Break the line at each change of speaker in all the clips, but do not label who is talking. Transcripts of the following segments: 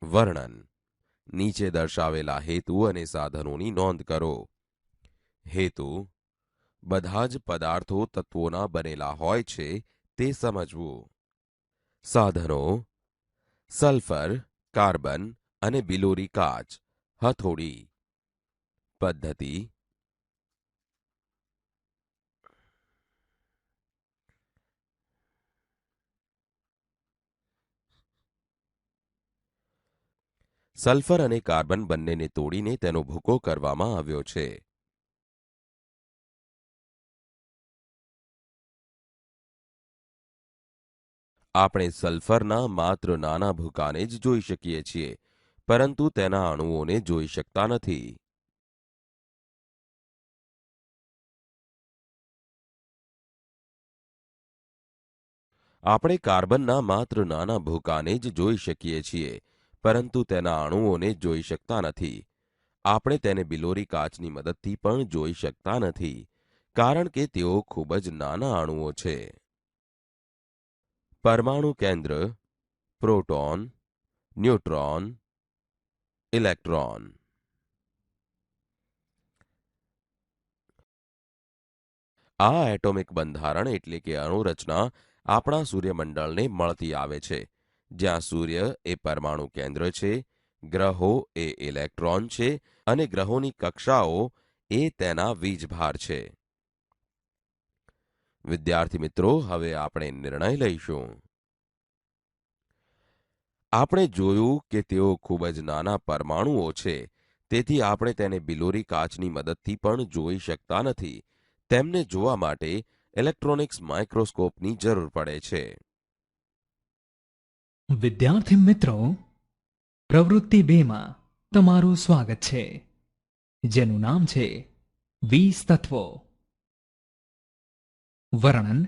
વર્ણન. નીચે દર્શાવેલા હેતુ અને સાધનોની નોંધ કરો. હેતુ: બધા જ પદાર્થો તત્વોના બનેલા હોય છે તે સમજવું. સાધનો: સલ્ફર, કાર્બન અને બિલોરી કાચ, હથોડી. પદ્ધતિ: સલ્ફર અને કાર્બન બંનેને તોડીને તેનો ભૂકો કરવામાં આવ્યો છે. આપણે સલ્ફરના માત્ર નાના ભૂકાને જ જોઈ શકીએ છીએ, પરંતુ તેના અણુઓને જોઈ શકતા નથી. આપણે કાર્બનના માત્ર નાના ભૂકાને જ જોઈ શકીએ છીએ, પરંતુ તેના અણુઓને જોઈ શકતા નથી. આપણે તેને બિલોરી કાચની મદદથી પણ જોઈ શકતા નથી, કારણ કે તેઓ ખૂબ જ નાના અણુઓ છે. પરમાણુ કેન્દ્ર, પ્રોટોન, ન્યુટ્રોન, ઇલેક્ટ્રોન. આ એટોમિક બંધારણ એટલે કે અણુરચના આપણા સૂર્યમંડળને મળતી આવે છે, જ્યાં સૂર્ય એ પરમાણુ કેન્દ્ર છે, ગ્રહો એ ઇલેક્ટ્રોન છે અને ગ્રહોની કક્ષાઓ એ તેના વીજભાર છે. વિદ્યાર્થી મિત્રો, હવે આપણે નિર્ણય લઈશું. આપણે જોયું કે તેઓ ખૂબ જ નાના પરમાણુઓ છે, તેથી આપણે તેને બિલોરી કાચની મદદથી પણ જોઈ શકતા નથી. તેમને જોવા માટે ઇલેક્ટ્રોનિક્સ માઇક્રોસ્કોપની જરૂર પડે છે.
વિદ્યાર્થી મિત્રો, પ્રવૃત્તિ 2 માં તમારું સ્વાગત છે, જેનું નામ છે 20 તત્વો. વર્ણન: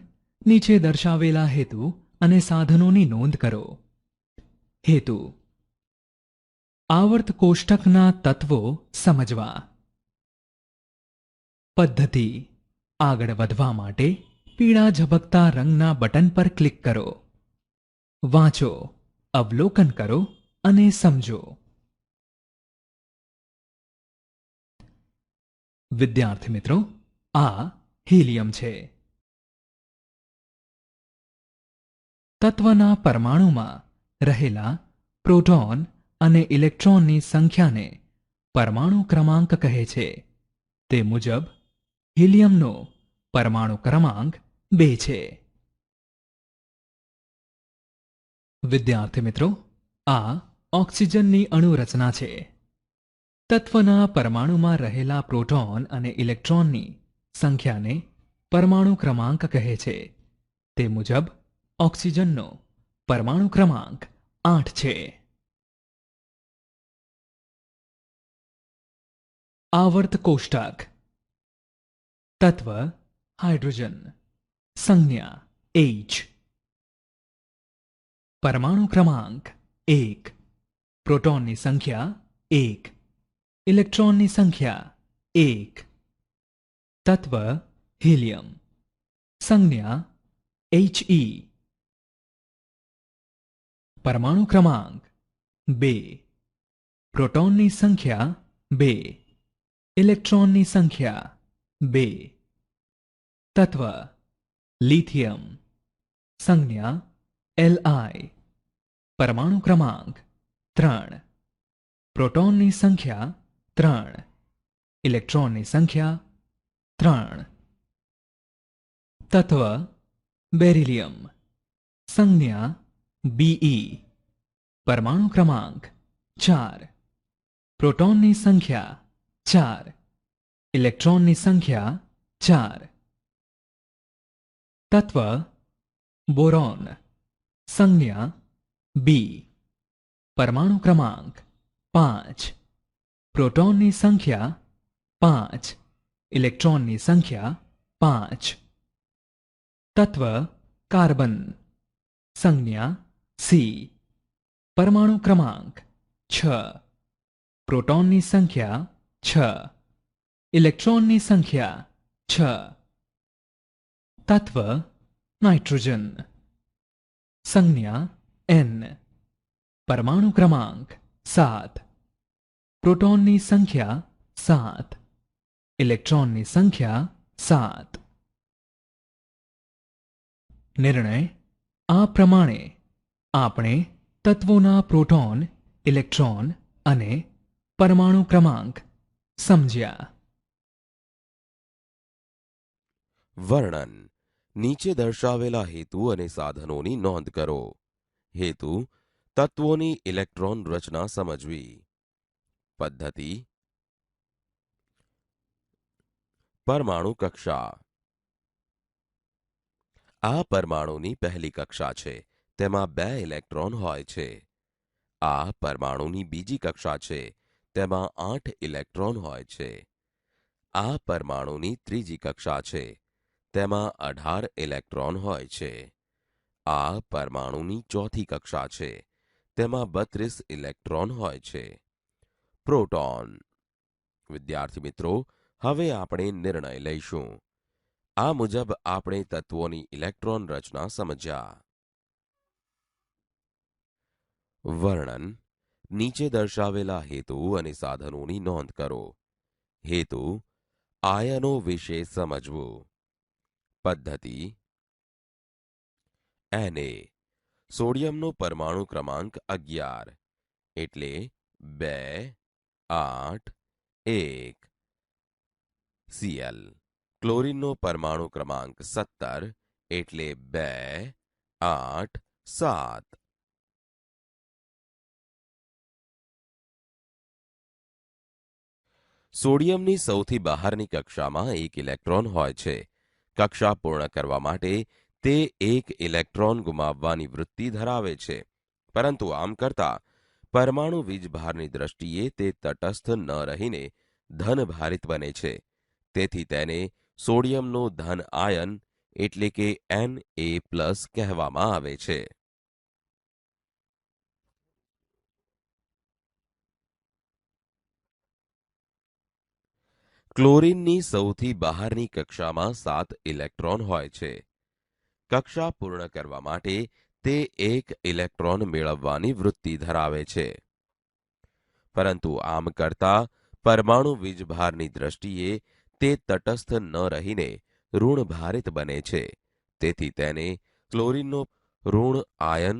નીચે દર્શાવેલા હેતુ અને સાધનોની નોંધ કરો. હેતુ: આવર્ત કોષ્ટકના તત્વો સમજવા. પદ્ધતિ: આગળ વધવા માટે પીળા ઝબકતા રંગના બટન પર ક્લિક કરો. વાંચો, અવલોકન કરો અને સમજો. વિદ્યાર્થી મિત્રો, આ હિલિયમ છે. તત્વના પરમાણુમાં રહેલા પ્રોટોન અને ઇલેક્ટ્રોનની સંખ્યાને પરમાણુ ક્રમાંક કહે છે. તે મુજબ હિલિયમનો પરમાણુ ક્રમાંક 2 છે. વિદ્યાર્થી મિત્રો, આ ઓક્સિજનની અણુરચના છે. તત્વના પરમાણુમાં રહેલા પ્રોટોન અને ઇલેક્ટ્રોનની સંખ્યાને પરમાણુ ક્રમાંક કહે છે. તે મુજબ ઓક્સિજનનો પરમાણુ ક્રમાંક 8 છે. આવર્ત કોષ્ટક. તત્વ હાઇડ્રોજન, સંજ્ઞા H. પરમાણુ ક્રમાંક 1. પ્રોટોનની સંખ્યા 1, ઇલેક્ટ્રોનની સંખ્યા 1. તત્વ હિલિયમ, સંજ્ઞા He. પરમાણુ ક્રમાંક 2. પ્રોટોનની સંખ્યા 2, ઇલેક્ટ્રોનની સંખ્યા 2. તત્વ લિથિયમ, સંજ્ઞા Li. પરમાણુ ક્રમાંક 3. પ્રોટોનની સંખ્યા 3, ઇલેક્ટ્રોનની સંખ્યા 3. તત્વ બેરિલિયમ, સંજ્ઞા Be. પરમાણુ ક્રમાંક 4. પ્રોટોનની સંખ્યા 4, ઇલેક્ટ્રોનની સંખ્યા 4. તત્વ બોરોન, સંજ્ઞા B. પરમાણુ ક્રમાંક 5. પ્રોટોનની સંખ્યા 5, ઇલેક્ટ્રોનની સંખ્યા 5. તત્વ કાર્બન, સંજ્ઞા C. પરમાણુ ક્રમાંક 6. પ્રોટોનની સંખ્યા 6, ઇલેક્ટ્રોનની સંખ્યા 6. તત્વ નાઇટ્રોજન, સંજ્ઞા N. પરમાણુ ક્રમાંક 7. પ્રોટોનની સંખ્યા 7. ઇલેક્ટ્રોનની સંખ્યા 7. નિર્ણય: આ પ્રમાણે આપણે તત્વોના પ્રોટોન, ઇલેક્ટ્રોન અને પરમાણુ ક્રમાંક સમજ્યા.
વર્ણન: નીચે દર્શાવેલા હેતુ અને સાધનોની નોંધ કરો. હેતુ: તત્વોની ઇલેક્ટ્રોન રચના સમજવી. પદ્ધતિ: પરમાણુ કક્ષા. આ પરમાણુની પહેલી કક્ષા છે. તેમાં 2 ઇલેક્ટ્રોન હોય છે. આ પરમાણુની બીજી કક્ષા છે. તેમાં 8 ઇલેક્ટ્રોન હોય છે. આ પરમાણુની ત્રીજી કક્ષા છે. તેમાં 18 ઇલેક્ટ્રોન હોય છે. આ પરમાણુની ચોથી કક્ષા છે. તેમાં 32 ઇલેક્ટ્રોન હોય છે. પ્રોટોન. વિદ્યાર્થી મિત્રો, હવે આપણે નિર્ણય લઈશું. આ મુજબ આપણે તત્વોની ઇલેક્ટ્રોન રચના સમજ્યા. વર્ણન: નીચે દર્શાવેલા હેતુ અને સાધનોની નોંધ કરો. હેતુ: આયનો વિશે સમજવું. પદ્ધતિ: Na. સોડિયમનો પરમાણુ ક્રમાંક 11 એટલે 2 8 1. Cl. ક્લોરીનનો પરમાણુ ક્રમાંક 17 એટલે 2 8 7. સોડિયમની સૌથી બહારની કક્ષામાં 1 ઇલેક્ટ્રોન હોય છે. કક્ષા પૂર્ણ કરવા માટે તે 1 ઇલેક્ટ્રોન ગુમાવવાની વૃત્તિ ધરાવે છે. પરંતુ આમ કરતા પરમાણુ વીજભારની દ્રષ્ટિએ તે તટસ્થ ન રહીને ધનભારિત બને છે. તેથી તેને સોડિયમનો ધન આયન એટલે કે Na+ કહેવામાં આવે છે. ક્લોરીનની સૌથી બહારની કક્ષામાં 7 ઇલેક્ટ્રોન હોય છે. કક્ષા પૂર્ણ કરવા માટે તે 1 ઇલેક્ટ્રોન મેળવવાની વૃત્તિ ધરાવે છે. પરંતુ આમ કરતા પરમાણુ વીજભારની દ્રષ્ટિએ તે તટસ્થ ન રહીને ઋણભારિત બને છે. તેથી તેને ક્લોરીનનો ઋણ આયન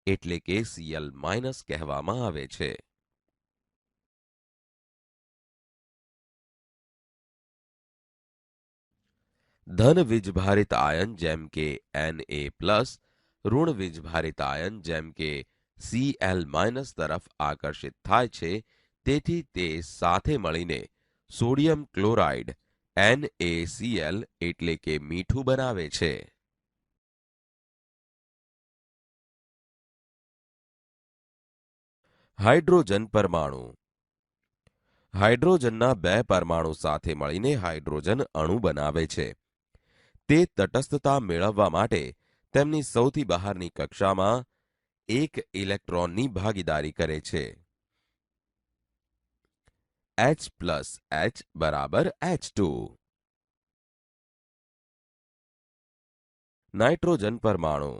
એટલે કે Cl- કહેવામાં આવે છે. ધન વીજભારિત આયન જેમ કે Na+, ઋણ વીજભારિત આયન જેમ કે Cl- તરફ આકર્ષિત થાય છે. તેથી તે સાથે મળીને સોડિયમ ક્લોરાઇડ NaCl એટલે કે મીઠું બનાવે છે. હાઇડ્રોજન પરમાણુ. હાઇડ્રોજનના 2 પરમાણુ સાથે મળીને હાઇડ્રોજન અણુ બનાવે છે. તે તટસ્થતા મેળવવા માટે તેમની સૌથી બહારની કક્ષામાં 1 ઇલેક્ટ્રોનની ભાગીદારી કરે છે. H+H = H2. નાઇટ્રોજન પરમાણુ.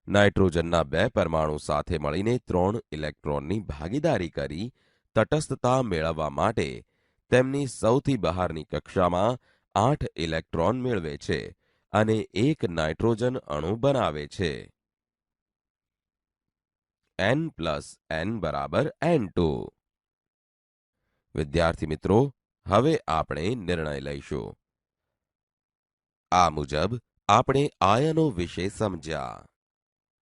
નાઇટ્રોજનના 2 પરમાણુ સાથે મળીને 3 ઇલેક્ટ્રોનની ભાગીદારી કરી તટસ્થતા મેળવવા માટે તેમની સૌથી બહારની કક્ષામાં 8 ઇલેક્ટ્રોન મેળવે છે અને 1 નાઇટ્રોજન અણુ બનાવે છે. N+N = N2. વિદ્યાર્થી મિત્રો, હવે આપણે નિર્ણય લઈશું. આ મુજબ આપણે આયનો વિશે સમજ્યા.